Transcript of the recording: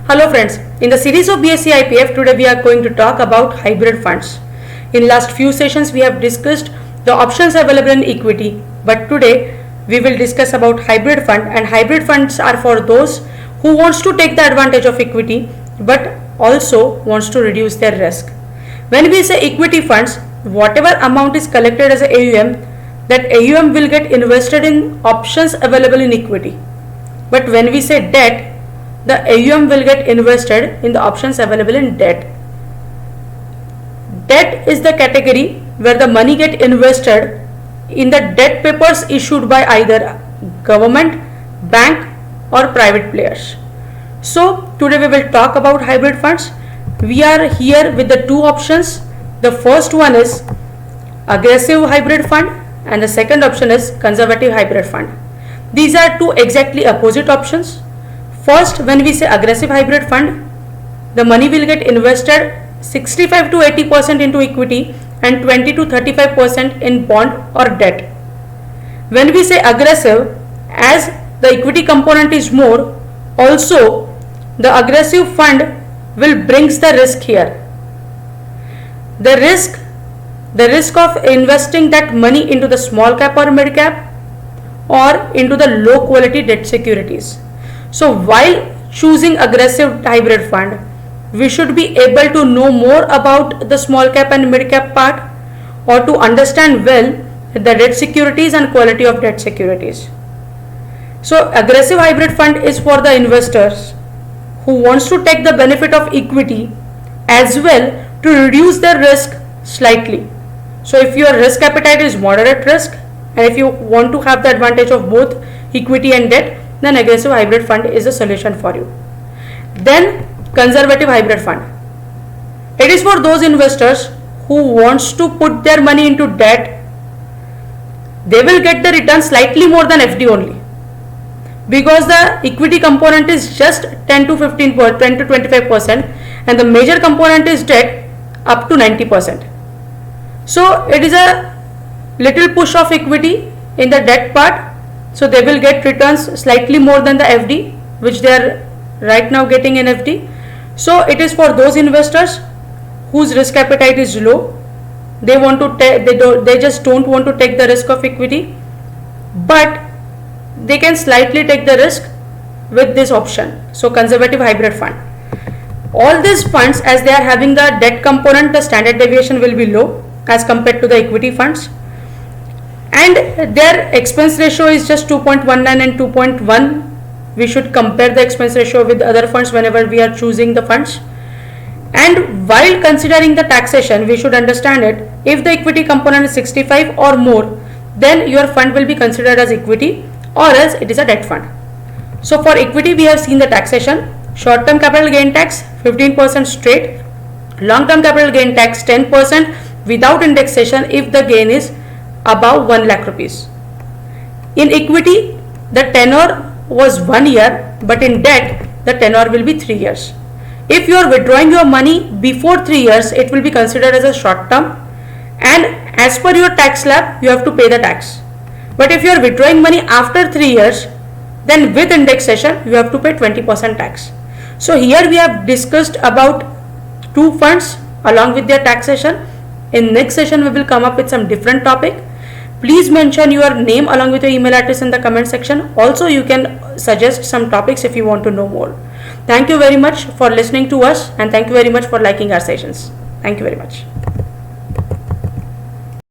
Hello friends, in the series of BSc IPF today we are going to talk about hybrid funds. In last few sessions we have discussed the options available in equity, but today we will discuss about hybrid fund, and hybrid funds are for those who wants to take the advantage of equity but also wants to reduce their risk. When we say equity funds, whatever amount is collected as a AUM, that AUM will get invested in options available in equity. But when we say debt, the AUM will get invested in the options available in debt. Debt is the category where the money get invested in the debt papers issued by either government, bank or private players. So today we will talk about hybrid funds. We are here with the two options. The first one is aggressive hybrid fund and the second option is conservative hybrid fund. These are two exactly opposite options. First, when we say aggressive hybrid fund, the money will get invested 65 to 80% into equity and 20 to 35% in bond or debt. When we say aggressive, as the equity component is more, also the aggressive fund will brings the risk here. The risk of investing that money into the small cap or mid cap or into the low quality debt securities. So while choosing aggressive hybrid fund, we should be able to know more about the small cap and mid cap part, or to understand well the debt securities and quality of debt securities. So aggressive hybrid fund is for the investors who wants to take the benefit of equity as well to reduce their risk slightly. So if your risk appetite is moderate risk and if you want to have the advantage of both equity and debt, then aggressive hybrid fund is a solution for you. Then conservative hybrid fund. It is for those investors who wants to put their money into debt. They will get the return slightly more than FD only, because the equity component is just 10 to 25% and the major component is debt up to 90%. So it is a little push of equity in the debt part. So they will get returns slightly more than the FD which they are right now getting in FD. So it is for those investors whose risk appetite is low. They want to they just don't want to take the risk of equity, but they can slightly take the risk with this option. So conservative hybrid fund. All these funds, as they are having the debt component, the standard deviation will be low as compared to the equity funds, and their expense ratio is just 2.19 and 2.1. We should compare the expense ratio with other funds whenever we are choosing the funds. And while considering the taxation, we should understand it. If the equity component is 65 or more, then your fund will be considered as equity, or else it is a debt fund. So for equity we have seen the taxation. Short term capital gain tax 15% straight, long term capital gain tax 10% without indexation if the gain is above 1 lakh rupees. In equity the tenure was 1 year, but in debt the tenure will be 3 years. If you are withdrawing your money before 3 years, it will be considered as a short term, and as per your tax slab you have to pay the tax. But if you are withdrawing money after 3 years, then with indexation you have to pay 20% tax. So here we have discussed about two funds along with their taxation. In next session we will come up with some different topic. Please mention your name along with your email address in the comment section. Also you can suggest some topics if you want to know more. Thank you very much for listening to us, and thank you very much for liking our sessions. Thank you very much.